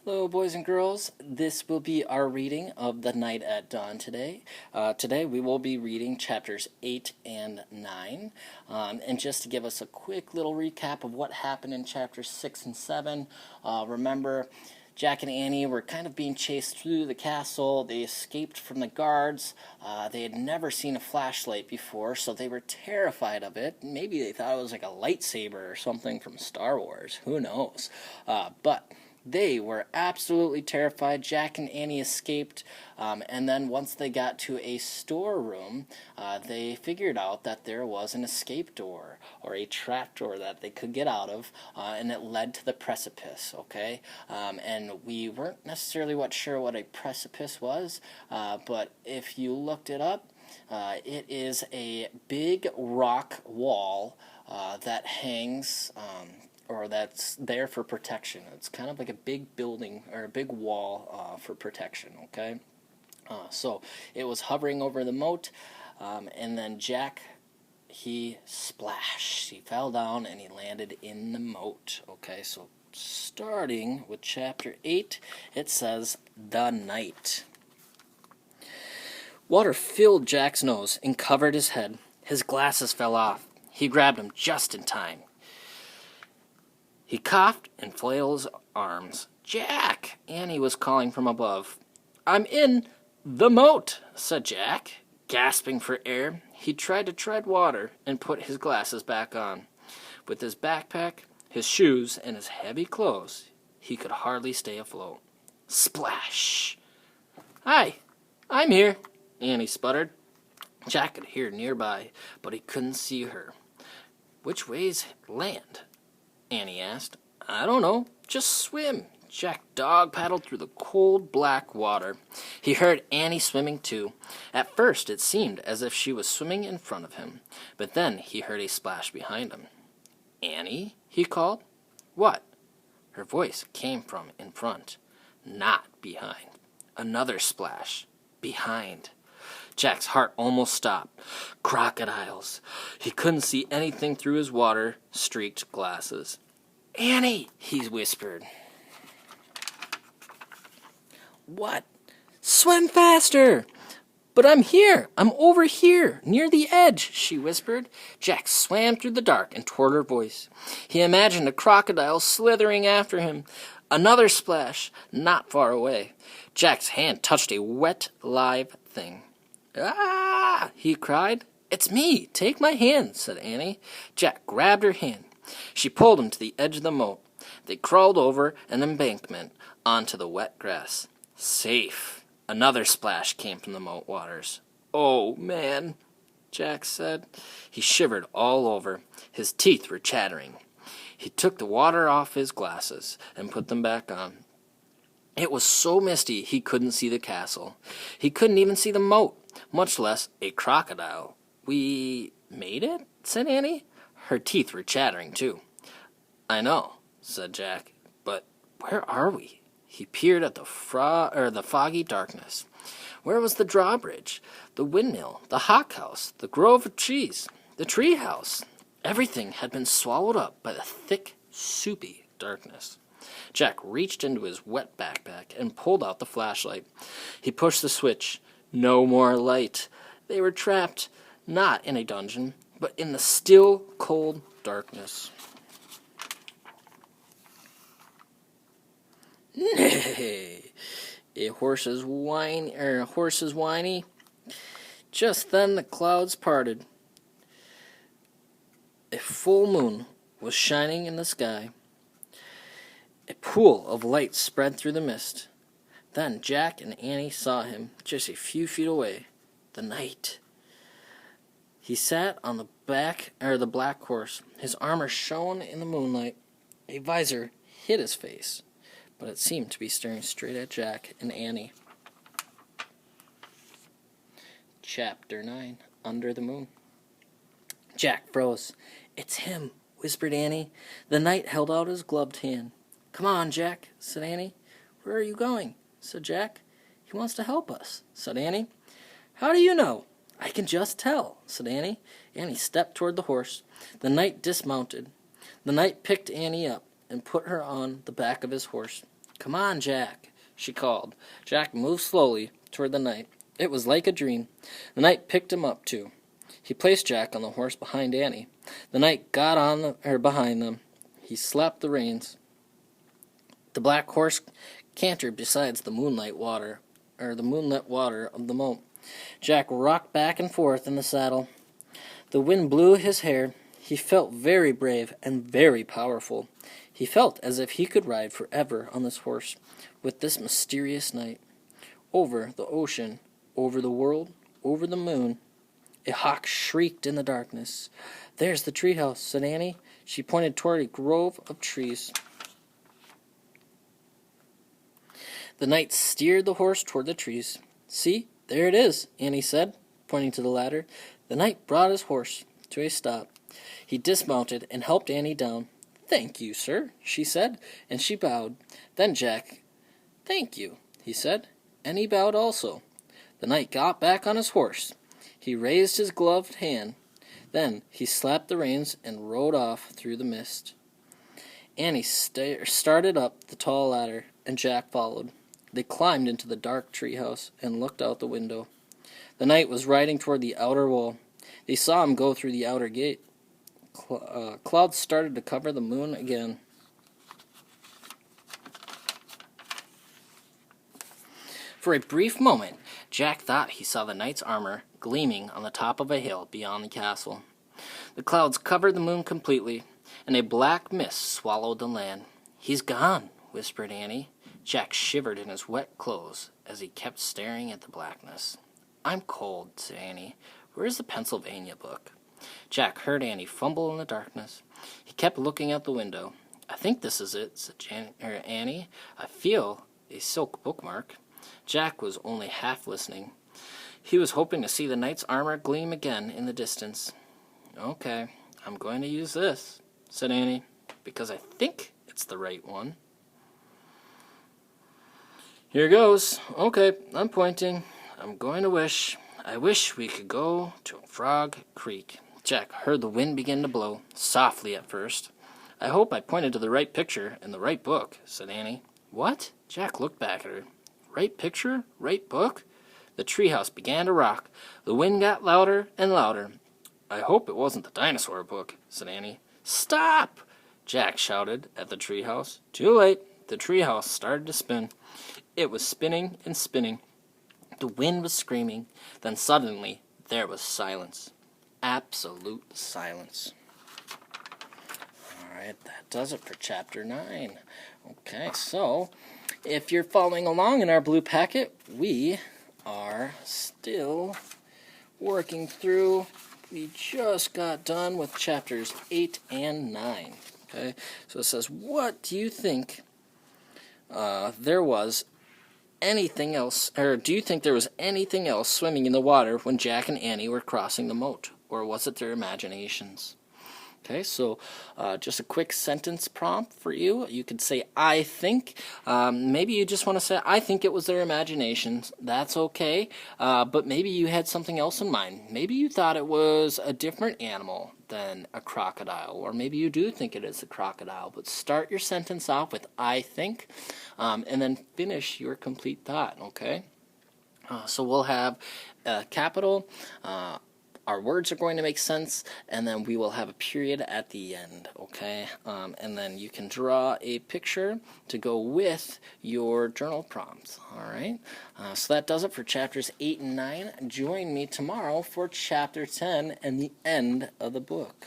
Hello, boys and girls. This will be our reading of The Night at Dawn today. Today we will be reading chapters 8 and 9. And just to give us a quick little recap of what happened in chapters 6 and 7, remember Jack and Annie were kind of being chased through the castle. They escaped from the guards. They had never seen a flashlight before, so they were terrified of it. Maybe they thought it was like a lightsaber or something from Star Wars. Who knows? But they were absolutely terrified. Jack and Annie escaped, and then once they got to a storeroom, they figured out that there was an escape door, or a trap door that they could get out of, and it led to the precipice, okay? And we weren't necessarily sure what a precipice was, but if you looked it up, it is a big rock wall that hangs... or that's there for protection. It's kind of like a big building or a big wall for protection, okay? So it was hovering over the moat, and then Jack, he splashed. He fell down and he landed in the moat, okay? So starting with chapter 8, it says, The Night. Water filled Jack's nose and covered his head. His glasses fell off. He grabbed them just in time. He coughed and flailed his arms. "Jack!" Annie was calling from above. "I'm in the moat," said Jack, gasping for air. He tried to tread water and put his glasses back on. With his backpack, his shoes, and his heavy clothes, he could hardly stay afloat. Splash! "Hi, I'm here," Annie sputtered. Jack could hear nearby, but he couldn't see her. "Which way's land?" Annie asked. "I don't know. Just swim." Jack dog-paddled through the cold, black water. He heard Annie swimming, too. At first, it seemed as if she was swimming in front of him, but then he heard a splash behind him. "Annie?" he called. "What?" Her voice came from in front, not behind. Another splash. Behind. Jack's heart almost stopped. Crocodiles. He couldn't see anything through his water-streaked glasses. "Annie!" he whispered. "What?" "Swim faster!" "But I'm here! I'm over here, near the edge," she whispered. Jack swam through the dark and toward her voice. He imagined a crocodile slithering after him. Another splash, not far away. Jack's hand touched a wet, live thing. "Ah!" he cried. "It's me! Take my hand," said Annie. Jack grabbed her hand. She pulled him to the edge of the moat. They crawled over an embankment onto the wet grass. Safe. Another splash came from the moat waters. "Oh, man," Jack said. He shivered all over. His teeth were chattering. He took the water off his glasses and put them back on. It was so misty he couldn't see the castle. He couldn't even see the moat, much less a crocodile. "We made it?" said Annie. Her teeth were chattering, too. "I know," said Jack, "but where are we?" He peered at the foggy darkness. Where was the drawbridge, the windmill, the hothouse, the grove of trees, the tree house? Everything had been swallowed up by the thick, soupy darkness. Jack reached into his wet backpack and pulled out the flashlight. He pushed the switch. No more light. They were trapped, not in a dungeon, but in the still, cold darkness. "Nay," a horse's whiny. Just then the clouds parted. A full moon was shining in the sky. A pool of light spread through the mist. Then Jack and Annie saw him just a few feet away. The Knight. He sat on the black horse. His armor shone in the moonlight. A visor hid his face, but it seemed to be staring straight at Jack and Annie. Chapter 9, Under the Moon. Jack froze. "It's him," whispered Annie. The Knight held out his gloved hand. "Come on, Jack," said Annie. "Where are you going?" said Jack. "He wants to help us," said Annie. "How do you know?" "I can just tell," said Annie. Annie stepped toward the horse. The Knight dismounted. The Knight picked Annie up and put her on the back of his horse. "Come on, Jack," she called. Jack moved slowly toward the knight. It was like a dream. The knight picked him up, too. He placed Jack on the horse behind Annie. The knight got on behind them. He slapped the reins. The black horse cantered beside the moonlit water of the moat. Jack rocked back and forth in the saddle. The wind blew his hair. He felt very brave and very powerful. He felt as if he could ride forever on this horse with this mysterious knight. Over the ocean, over the world, over the moon, a hawk shrieked in the darkness. "There's the treehouse," said Annie. She pointed toward a grove of trees. The knight steered the horse toward the trees. "See, there it is," Annie said, pointing to the ladder. The knight brought his horse to a stop. He dismounted and helped Annie down. "Thank you, sir," she said, and she bowed. Then Jack, "Thank you," he said, and he bowed also. The knight got back on his horse. He raised his gloved hand. Then he slapped the reins and rode off through the mist. Annie started up the tall ladder, and Jack followed. They climbed into the dark treehouse and looked out the window. The knight was riding toward the outer wall. They saw him go through the outer gate. Clouds started to cover the moon again. For a brief moment, Jack thought he saw the knight's armor gleaming on the top of a hill beyond the castle. The clouds covered the moon completely, and a black mist swallowed the land. "He's gone," whispered Annie. Jack shivered in his wet clothes as he kept staring at the blackness. "I'm cold," said Annie. "Where's the Pennsylvania book?" Jack heard Annie fumble in the darkness. He kept looking out the window. "I think this is it," said Annie. "I feel a silk bookmark." Jack was only half listening. He was hoping to see the knight's armor gleam again in the distance. "Okay, I'm going to use this," said Annie, "because I think it's the right one." "Here goes. Okay, I'm pointing. I'm going to wish. I wish we could go to Frog Creek." Jack heard the wind begin to blow, softly at first. "I hope I pointed to the right picture in the right book," said Annie. "What?" Jack looked back at her. "Right picture? Right book?" The treehouse began to rock. The wind got louder and louder. "I hope it wasn't the dinosaur book," said Annie. "Stop!" Jack shouted at the treehouse. Too late. The treehouse started to spin. It was spinning and spinning. The wind was screaming. Then suddenly there was silence. Absolute silence. All right, that does it for Chapter 9. Okay, so if you're following along in our blue packet, we are still working through. We just got done with Chapters 8 and 9. Okay, so it says, what do you think there was anything else, or do you think there was anything else swimming in the water when Jack and Annie were crossing the moat, or was it their imaginations? Okay, so just a quick sentence prompt for you. You could say, I think. Maybe you just want to say, I think it was their imaginations. That's okay. But maybe you had something else in mind. Maybe you thought it was a different animal than a crocodile. Or maybe you do think it is a crocodile. But start your sentence off with, I think, and then finish your complete thought, okay? So we'll have a capital. Our words are going to make sense, and then we will have a period at the end, okay? And then you can draw a picture to go with your journal prompts, all right? So that does it for Chapters 8 and 9. Join me tomorrow for Chapter 10 and the end of the book.